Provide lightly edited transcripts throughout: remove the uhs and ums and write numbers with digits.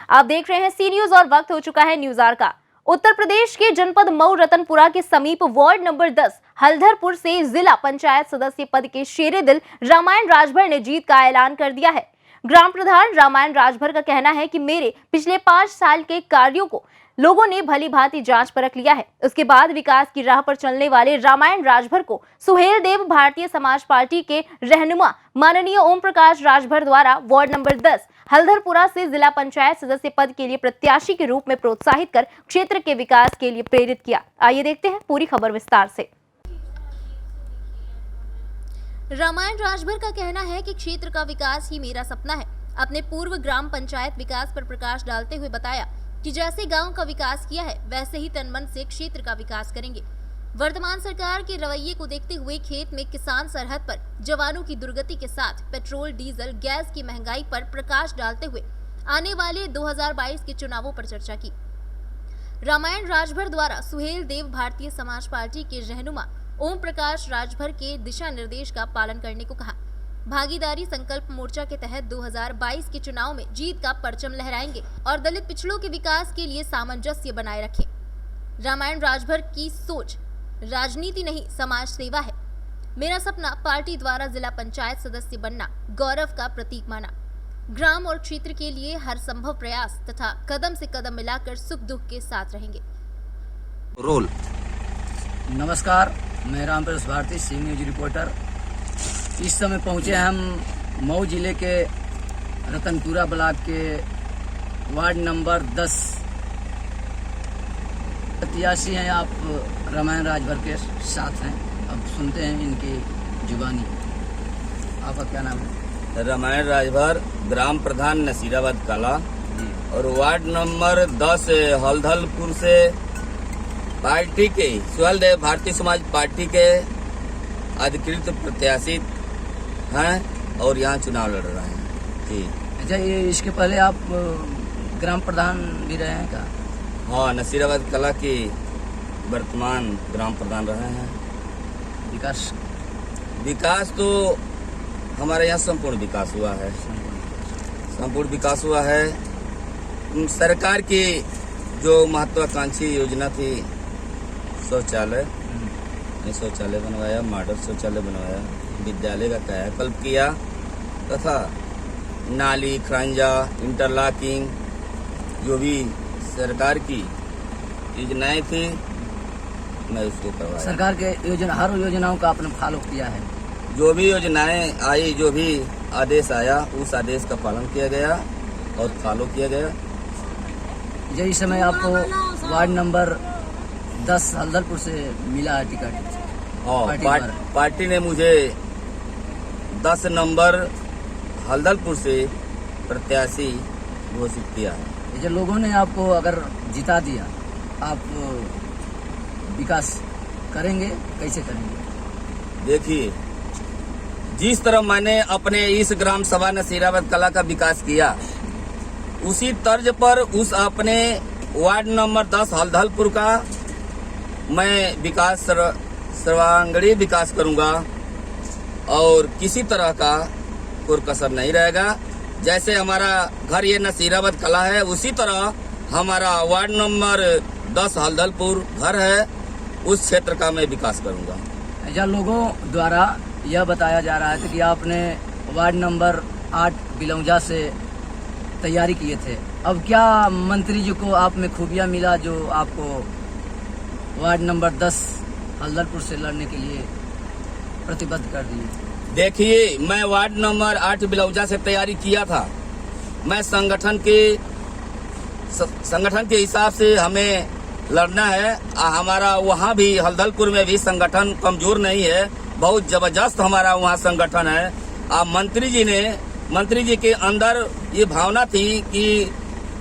आप देख रहे हैं सी न्यूज और वक्त हो चुका है न्यूज आवर का। उत्तर प्रदेश के जनपद मऊ रतनपुरा के समीप वार्ड नंबर 10 हल्दरपुर से जिला पंचायत सदस्य पद के शेरे-दिल रामायण राजभर ने जीत का ऐलान कर दिया है। ग्राम प्रधान रामायण राजभर का कहना है कि मेरे पिछले 5 साल के कार्यों को लोगों ने भली भांति जांच परख लिया है। उसके बाद विकास की राह पर चलने वाले रामायण राजभर को सुहेल देव भारतीय समाज पार्टी के रहनुमा माननीय ओम प्रकाश राजभर द्वारा वार्ड नंबर 10 हल्दरपुरा से जिला पंचायत सदस्य पद के लिए प्रत्याशी के रूप में प्रोत्साहित कर क्षेत्र के विकास के लिए प्रेरित किया। आइए देखते हैं पूरी खबर विस्तार से। रामायण राजभर का कहना है कि क्षेत्र का विकास ही मेरा सपना है। अपने पूर्व ग्राम पंचायत विकास पर प्रकाश डालते हुए बताया कि जैसे गांव का विकास किया है वैसे ही तन मन से क्षेत्र का विकास करेंगे। वर्तमान सरकार के रवैये को देखते हुए खेत में किसान सरहद पर जवानों की दुर्गति के साथ पेट्रोल डीजल गैस की महंगाई पर प्रकाश डालते हुए आने वाले 2022 के चुनावों पर चर्चा की। रामायण राजभर द्वारा सुहेल देव भारतीय समाज पार्टी के रहनुमा ओम प्रकाश राजभर के दिशा निर्देश का पालन करने को कहा। भागीदारी संकल्प मोर्चा के तहत 2022 के चुनाव में जीत का परचम लहराएंगे और दलित पिछड़ों के विकास के लिए सामंजस्य बनाए रखें। रामायण राजभर की सोच राजनीति नहीं समाज सेवा है। मेरा सपना पार्टी द्वारा जिला पंचायत सदस्य बनना गौरव का प्रतीक माना। ग्राम और क्षेत्र के लिए हर संभव प्रयास तथा कदम से कदम मिलाकर सुख दुख के साथ रहेंगे। रोल नमस्कार, मैं रामप्रकाश भारती सी न्यूज रिपोर्टर। इस समय पहुंचे हम मऊ जिले के रतनपुरा ब्लॉक के वार्ड नंबर 10 प्रत्याशी हैं। आप रामायण राजभर के साथ हैं। अब सुनते हैं इनकी जुबानी। आपका क्या नाम है? रामायण राजभर, ग्राम प्रधान नसीराबाद कला और वार्ड नंबर 10 हल्दरपुर से पार्टी के सुहेल देव भारतीय समाज पार्टी के अधिकृत प्रत्याशी हैं और यहाँ चुनाव लड़ रहे हैं जी। अच्छा, ये इसके पहले आप ग्राम प्रधान भी रहे हैं क्या? हाँ, नसीराबाद कला की वर्तमान ग्राम प्रधान रहे हैं। विकास तो हमारे यहाँ संपूर्ण विकास हुआ है। संपूर्ण विकास हुआ है। सरकार की जो महत्वाकांक्षी योजना थी शौचालय बनवाया, मॉडल शौचालय बनवाया, विद्यालय का कायाकल्प किया तथा नाली खरांजा इंटरलॉकिंग जो भी सरकार की योजनाएं थी मैं उसको करवाया। सरकार के हर योजनाओं का आपने फॉलो किया है? जो भी योजनाएं आई, जो भी आदेश आया उस आदेश का पालन किया गया और फॉलो किया गया। यही समय आपको वार्ड नंबर 10 हल्दरपुर से मिला है टिकट? हाँ, पार्टी ने मुझे 10 नंबर हल्दरपुर से प्रत्याशी घोषित किया है। जो लोगों ने आपको अगर जिता दिया, आप विकास करेंगे, कैसे करेंगे? देखिए, जिस तरह मैंने अपने इस ग्राम सभा नसीराबाद कला का विकास किया उसी तर्ज पर उस अपने वार्ड नंबर 10 हल्दरपुर का मैं विकास सर्वांगीण विकास करूंगा और किसी तरह का कोई कसर नहीं रहेगा। जैसे हमारा घर ये नसीराबाद कला है उसी तरह हमारा वार्ड नंबर 10 हल्दरपुर घर है, उस क्षेत्र का मैं विकास करूंगा। ऐसा लोगों द्वारा यह बताया जा रहा है कि आपने वार्ड नंबर 8 बिलौजा से तैयारी किए थे। अब क्या मंत्री जी को आप में खूबियां मिला जो आपको वार्ड नंबर 10 हल्दरपुर से लड़ने के लिए प्रतिबद्ध कर दिए? देखिए, मैं वार्ड नंबर 8 बिलौजा से तैयारी किया था। मैं संगठन के हिसाब से हमें लड़ना है। हमारा वहाँ भी हल्दरपुर में भी संगठन कमजोर नहीं है, बहुत जबरदस्त हमारा वहाँ संगठन है। मंत्री जी के अंदर ये भावना थी कि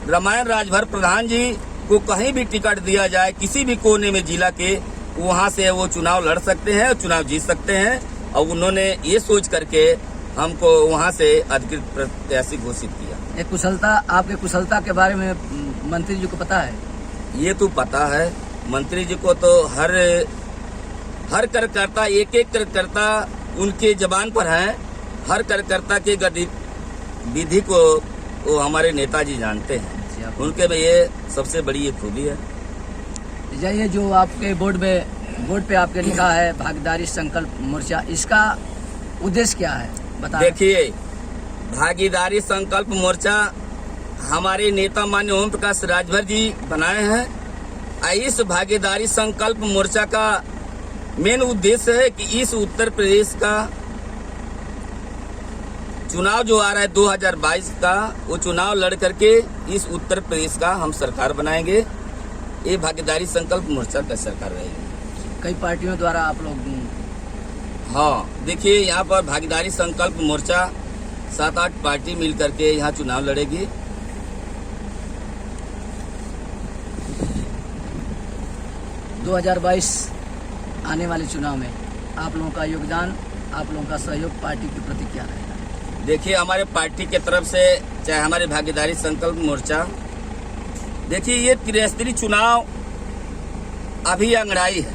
रामायण राजभर प्रधान जी को कहीं भी टिकट दिया जाए, किसी भी कोने में जिला के, वहाँ से वो चुनाव लड़ सकते हैं, चुनाव जीत सकते हैं। और उन्होंने ये सोच करके हमको वहाँ से अधिकृत प्रत्याशी घोषित किया। आपके कुशलता के बारे में मंत्री जी को पता है? ये तो पता है मंत्री जी को, तो हर कार्यकर्ता, एक कार्यकर्ता उनके जबान पर है। हर कार्यकर्ता की गतिविधि को वो हमारे नेताजी जानते हैं। उनके में ये सबसे बड़ी ये खूबी है। ये जो आपके बोर्ड पे आपके लिखा है भागीदारी संकल्प मोर्चा, इसका उद्देश्य क्या है बताएं। देखिए, भागीदारी संकल्प मोर्चा हमारे नेता माननीय ओम प्रकाश राजभर जी बनाए हैं। इस भागीदारी संकल्प मोर्चा का मेन उद्देश्य है कि इस उत्तर प्रदेश का चुनाव जो आ रहा है 2022 का, वो चुनाव लड़ करके इस उत्तर प्रदेश का हम सरकार बनाएंगे। ये भागीदारी संकल्प मोर्चा का सरकार रहेगी। कई पार्टियों द्वारा आप लोग, हाँ, देखिए यहाँ पर भागीदारी संकल्प मोर्चा 7-8 पार्टी मिल करके यहाँ चुनाव लड़ेगी। 2022 आने वाले चुनाव में आप लोगों का योगदान, आप लोगों का सहयोग पार्टी के प्रति क्या रहेगा। देखिए, हमारे पार्टी के तरफ से चाहे हमारे भागीदारी संकल्प मोर्चा, देखिए ये त्रिस्तरीय चुनाव अभी अंगड़ाई है,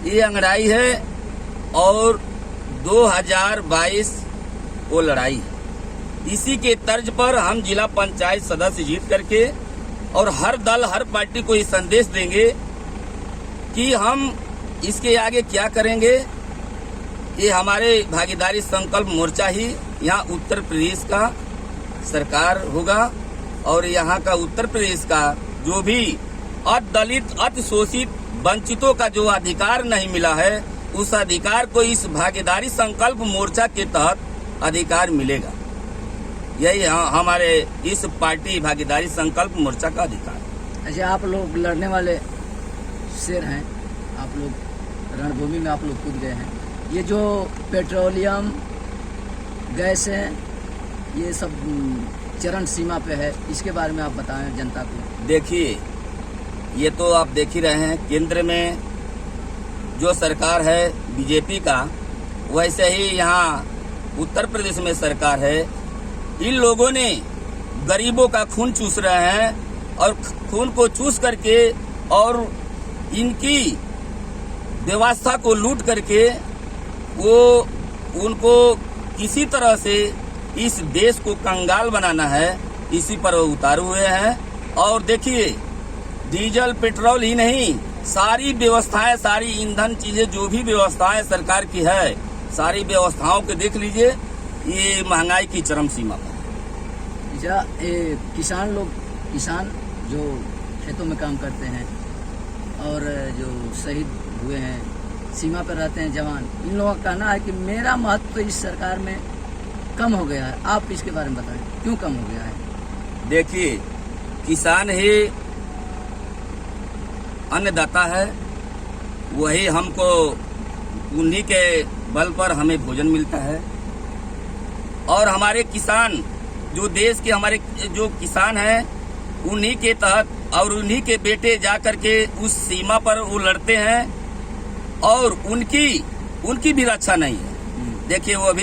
ये अंगड़ाई है और 2022 वो लड़ाई है। इसी के तर्ज पर हम जिला पंचायत सदस्य जीत करके और हर दल हर पार्टी को ये संदेश देंगे कि हम इसके आगे क्या करेंगे। ये हमारे भागीदारी संकल्प मोर्चा ही यहाँ उत्तर प्रदेश का सरकार होगा और यहाँ का उत्तर प्रदेश का जो भी दलित, अति शोषित, वंचितों का जो अधिकार नहीं मिला है, उस अधिकार को इस भागीदारी संकल्प मोर्चा के तहत अधिकार मिलेगा। यही हमारे इस पार्टी भागीदारी संकल्प मोर्चा का अधिकार। अच्छा, आप लोग लड़ने वाले शेर हैं, आप लोग रणभूमि में आप लोग कूद गए हैं। ये जो पेट्रोलियम, गैस है, ये सब चरण सीमा पे है, इसके बारे में आप बताएं जनता को। देखिए, ये तो आप देख ही रहे हैं, केंद्र में जो सरकार है बीजेपी का, वैसे ही यहाँ उत्तर प्रदेश में सरकार है। इन लोगों ने गरीबों का खून चूस रहे हैं और खून को चूस करके और इनकी व्यवस्था को लूट करके वो उनको किसी तरह से इस देश को कंगाल बनाना है, इसी पर वो उतारे हुए हैं। और देखिए, डीजल पेट्रोल ही नहीं, सारी व्यवस्थाएं, सारी ईंधन चीजें, जो भी व्यवस्थाएं सरकार की है, सारी व्यवस्थाओं को देख लीजिए, ये महंगाई की चरम सीमा पर। किसान जो खेतों में काम करते हैं और जो शहीद हुए हैं, सीमा पर रहते हैं जवान, इन लोगों का कहना है कि मेरा महत्व तो इस सरकार में कम हो गया है। आप इसके बारे में बताएं, क्यों कम हो गया है। देखिए, किसान ही अन्नदाता है, वही हमको, उन्हीं के बल पर हमें भोजन मिलता है। और हमारे किसान, जो देश के हमारे जो किसान हैं, उन्हीं के तहत और उन्हीं के बेटे जा करके उस सीमा पर वो लड़ते हैं और उनकी भी रक्षा नहीं है। देखिए, वो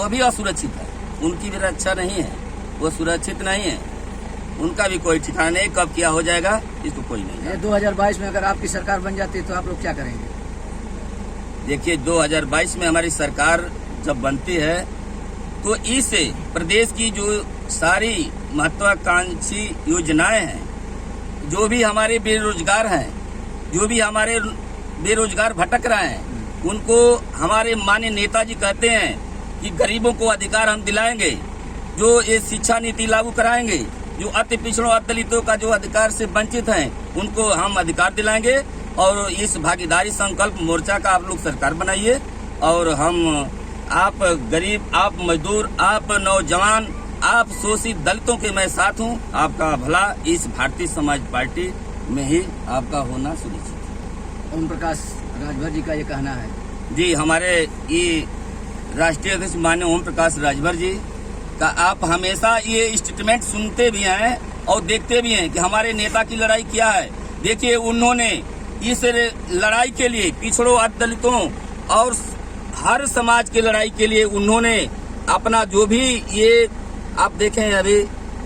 भी असुरक्षित है, उनकी भी रक्षा नहीं है, वो सुरक्षित नहीं है, उनका भी कोई ठिकाना नहीं, कब क्या हो जाएगा इसको कोई नहीं है। 2022 में अगर आपकी सरकार बन जाती है तो आप लोग क्या करेंगे। देखिए, 2022 में हमारी सरकार जब बनती है तो इस प्रदेश की जो सारी महत्वाकांक्षी योजनाएं हैं, जो भी हमारे बेरोजगार हैं, जो भी हमारे बेरोजगार भटक रहे हैं, उनको हमारे माननीय नेताजी कहते हैं कि गरीबों को अधिकार हम दिलाएंगे, जो ये शिक्षा नीति लागू कराएंगे, जो अति पिछड़ों, अति दलितों का जो अधिकार से वंचित हैं, उनको हम अधिकार दिलाएंगे। और इस भागीदारी संकल्प मोर्चा का आप लोग सरकार बनाइए और हम, आप गरीब, आप मजदूर, आप नौजवान, आप शोषित दलितों के मैं साथ हूँ। आपका भला इस भारतीय समाज पार्टी में ही आपका होना सुनिश्चित है। ओम प्रकाश राजभर जी का ये कहना है। जी, हमारे ये राष्ट्रीय अध्यक्ष माननीय ओम प्रकाश राजभर जी का आप हमेशा ये स्टेटमेंट सुनते भी हैं और देखते भी हैं कि हमारे नेता की लड़ाई क्या है। देखिए, उन्होंने इस लड़ाई के लिए, पिछड़ों, दलितों और हर समाज की लड़ाई के लिए उन्होंने अपना जो भी, ये आप देखें अभी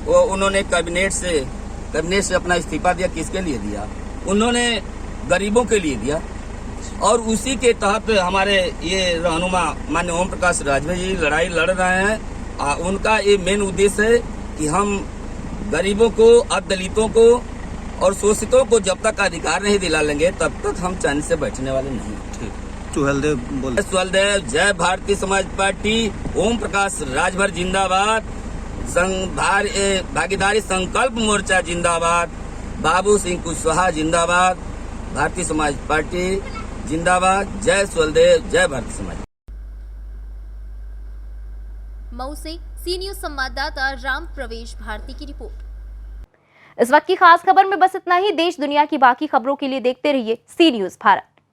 वो उन्होंने कैबिनेट से अपना इस्तीफा दिया। किसके लिए दिया? उन्होंने गरीबों के लिए दिया। और उसी के तहत हमारे ये रहनुमा माननीय ओम प्रकाश राजभर जी लड़ाई लड़ रहे हैं। उनका ये मेन उद्देश्य है कि हम गरीबों को, अब दलितों को और शोषितों को जब तक अधिकार नहीं दिला लेंगे तब तक हम चैन से बैठने वाले नहीं। सुहेलदेव बोले। सुहेलदेव, जय भारतीय समाज पार्टी, ओम प्रकाश राजभर जिंदाबाद, भागीदारी संकल्प मोर्चा जिंदाबाद, बाबू सिंह कुशवाहा जिंदाबाद, भारतीय समाज पार्टी जिंदाबाद, जय सुहेलदेव, जय भारतीय समाज। मऊ से सी न्यूज संवाददाता राम प्रवेश भारती की रिपोर्ट। इस वक्त की खास खबर में बस इतना ही। देश दुनिया की बाकी खबरों के लिए देखते रहिए सी न्यूज भारत।